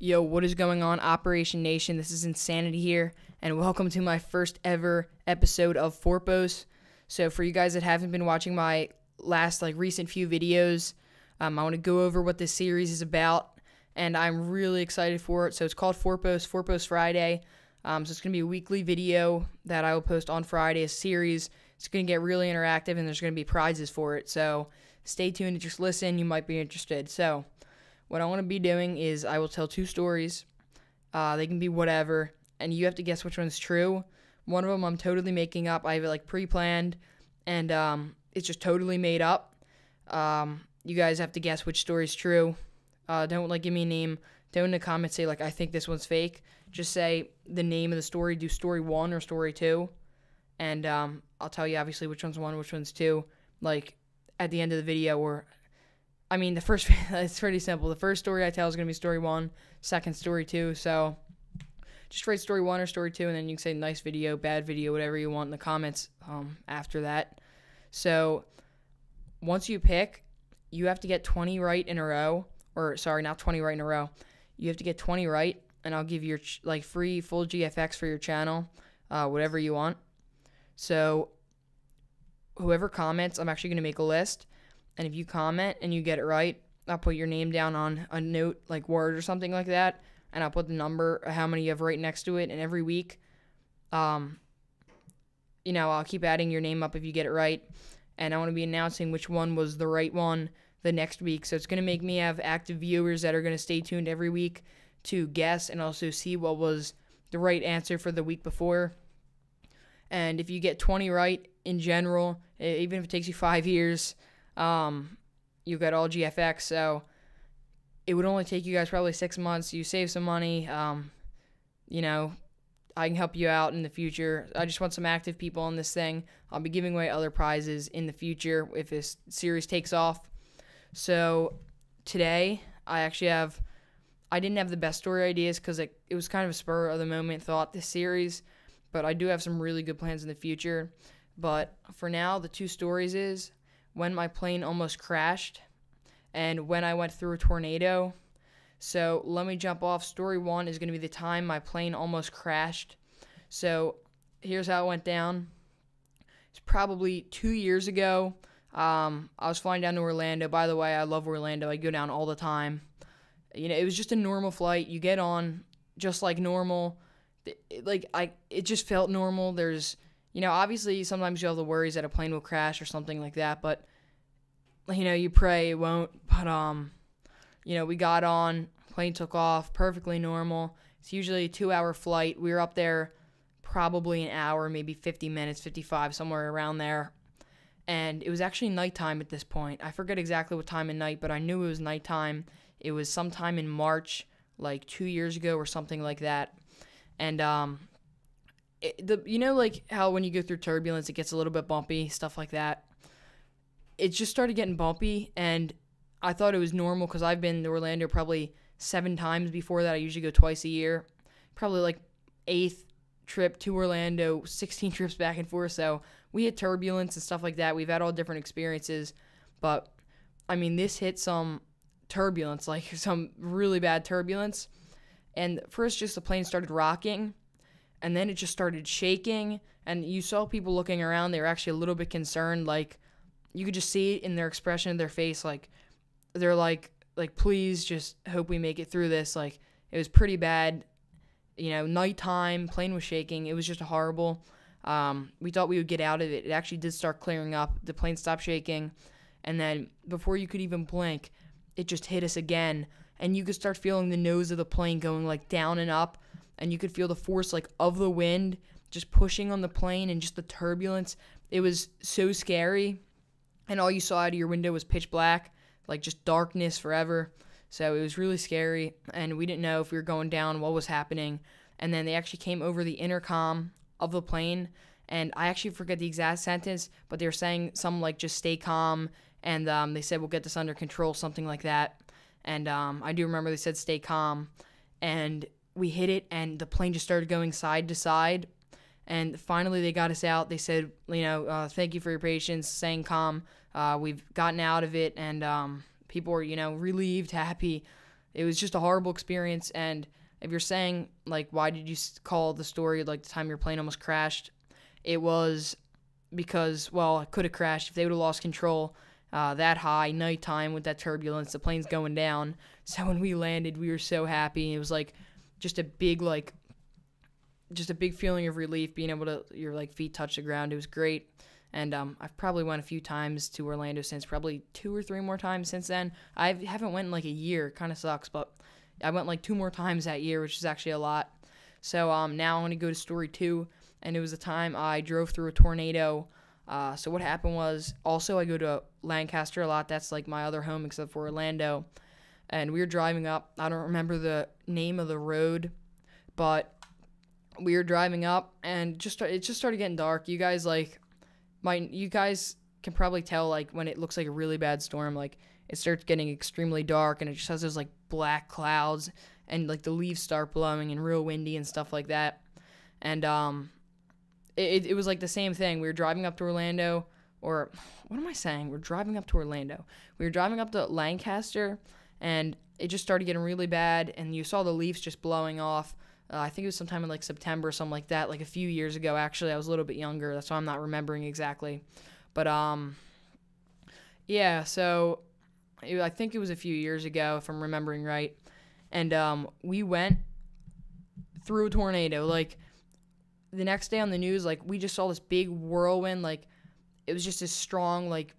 Yo, what is going on, Operation Nation? This is Insanity here, and welcome to my first ever episode of FORPOS. So for you guys that haven't been watching my last recent few videos, I want to go over what this series is about, and I'm really excited for it. So it's called FORPOS Friday. So it's going to be a weekly video that I will post on Friday, a series. It's going to get really interactive, and there's going to be prizes for it. So stay tuned and just listen. You might be interested. So what I want to be doing is I will tell two stories. They can be whatever, and you have to guess which one's true. One of them I'm totally making up. I have it pre-planned, and it's just totally made up. You guys have to guess which story's true. Don't give me a name. Don't in the comments say I think this one's fake. Just say the name of the story. Do story 1 or story 2, and I'll tell you obviously which one's 1, which one's 2. At the end of the video, the first, it's pretty simple. The first story I tell is going to be story 1, second story 2. So just write story 1 or story 2, and then you can say nice video, bad video, whatever you want in the comments after that. So once you pick, you have to get 20 right in a row. Or, sorry, not 20 right in a row. You have to get 20 right, and I'll give you your free full GFX for your channel, whatever you want. So whoever comments, I'm actually going to make a list. And if you comment and you get it right, I'll put your name down on a note, Word or something like that, and I'll put the number, how many you have right next to it. And every week, I'll keep adding your name up if you get it right. And I want to be announcing which one was the right one the next week. So it's going to make me have active viewers that are going to stay tuned every week to guess and also see what was the right answer for the week before. And if you get 20 right in general, even if it takes you 5 years, you got all GFX, so it would only take you guys probably 6 months. You save some money. I can help you out in the future. I just want some active people on this thing. I'll be giving away other prizes in the future if this series takes off. So today, I didn't have the best story ideas because it was kind of a spur of the moment thought, this series, but I do have some really good plans in the future. But for now, the two stories is when my plane almost crashed and when I went through a tornado. So let me jump off. Story 1 is going to be the time my plane almost crashed. So here's how it went down. It's probably 2 years ago. I was flying down to Orlando. By the way, I love Orlando. I go down all the time. It was just a normal flight. You get on just like normal. It just felt normal. There's, obviously sometimes you have the worries that a plane will crash or something like that, but, you pray it won't. But, we got on, plane took off, perfectly normal. It's usually a 2-hour flight. We were up there probably an hour, maybe 50 minutes, 55, somewhere around there. And it was actually nighttime at this point. I forget exactly what time of night, but I knew it was nighttime. It was sometime in March, 2 years ago or something like that. And, how when you go through turbulence, it gets a little bit bumpy, stuff like that. It just started getting bumpy, and I thought it was normal because I've been to Orlando probably 7 times before that. I usually go twice a year. Probably 8th trip to Orlando, 16 trips back and forth. So we had turbulence and stuff like that. We've had all different experiences. But, this hit some turbulence, some really bad turbulence. And first, just the plane started rocking, and then it just started shaking. And you saw people looking around. They were actually a little bit concerned. You could just see it in their expression of their face. They're please just hope we make it through this. It was pretty bad. Nighttime, plane was shaking. It was just horrible. We thought we would get out of it. It actually did start clearing up. The plane stopped shaking. And then before you could even blink, it just hit us again. And you could start feeling the nose of the plane going down and up. And you could feel the force of the wind just pushing on the plane and just the turbulence. It was so scary. And all you saw out of your window was pitch black, just darkness forever. So it was really scary, and we didn't know if we were going down, what was happening. And then they actually came over the intercom of the plane, and I actually forget the exact sentence, but they were saying something just stay calm, and they said we'll get this under control, something like that. And I do remember they said stay calm, and we hit it, and the plane just started going side to side. And finally, they got us out. They said, thank you for your patience, staying calm. We've gotten out of it, and people were, relieved, happy. it was just a horrible experience. And if you're saying, like, why did you call the story, like, the time your plane almost crashed, it was because, well, it could have crashed if they would have lost control that high, nighttime with that turbulence, the plane's going down. So when we landed, we were so happy. It was, like, just a big feeling of relief being able to, your, like, feet touch the ground. It was great. And I've probably went a few times to Orlando since, probably 2 or 3 more times since then. I haven't went in like a year. Kind of sucks, but I went like 2 more times that year, which is actually a lot. So now I'm going to go to story 2, and it was the time I drove through a tornado. So what happened was, also I go to Lancaster a lot. That's like my other home except for Orlando. And we were driving up. I don't remember the name of the road, but we were driving up, and it just started getting dark. You guys can probably tell, like, when it looks like a really bad storm, like, it starts getting extremely dark, and it just has those, like, black clouds, and, like, the leaves start blowing and real windy and stuff like that. And it was like the same thing. We were driving up to Orlando, or what am I saying? We're driving up to Orlando. We were driving up to Lancaster, and it just started getting really bad, and you saw the leaves just blowing off. I think it was sometime in, like, September or something like that, like a few years ago. Actually, I was a little bit younger. That's why I'm not remembering exactly. But, yeah, so I think it was a few years ago, if I'm remembering right. And we went through a tornado. Like, the next day on the news, like, we just saw this big whirlwind. Like, it was just this strong, like,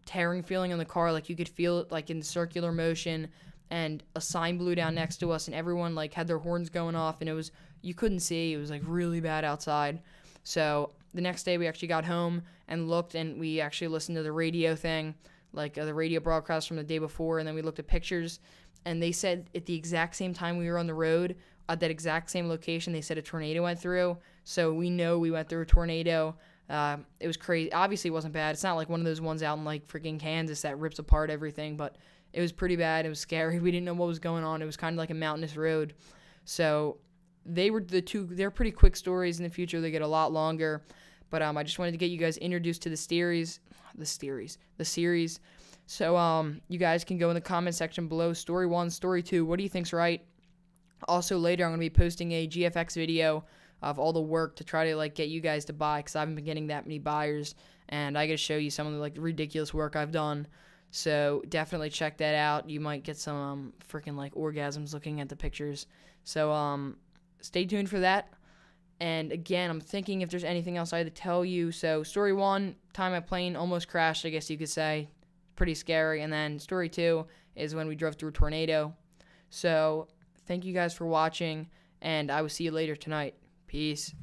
tearing feeling in the car. Like, you could feel it, like, in circular motion. And a sign blew down next to us, and everyone, like, had their horns going off, and you couldn't see. It was, like, really bad outside. So the next day we actually got home and looked, and we actually listened to the radio thing, like the radio broadcast from the day before, and then we looked at pictures, and they said at the exact same time we were on the road, at that exact same location, they said a tornado went through. So we know we went through a tornado. It was crazy. Obviously, it wasn't bad. It's not like one of those ones out in, like, freaking Kansas that rips apart everything, but it was pretty bad. It was scary. We didn't know what was going on. It was kind of like a mountainous road. So they're pretty quick stories. In the future, they get a lot longer. But I just wanted to get you guys introduced to the series. So you guys can go in the comment section below. Story 1, story 2. What do you think's right? Also, later I'm going to be posting a GFX video of all the work to try to, like, get you guys to buy, because I haven't been getting that many buyers, and I got to show you some of the, like, ridiculous work I've done. So definitely check that out. You might get some freaking, like, orgasms looking at the pictures. So stay tuned for that. And again, I'm thinking if there's anything else I had to tell you. So story 1, time my plane almost crashed, I guess you could say. Pretty scary. And then story 2 is when we drove through a tornado. So thank you guys for watching, and I will see you later tonight. Peace.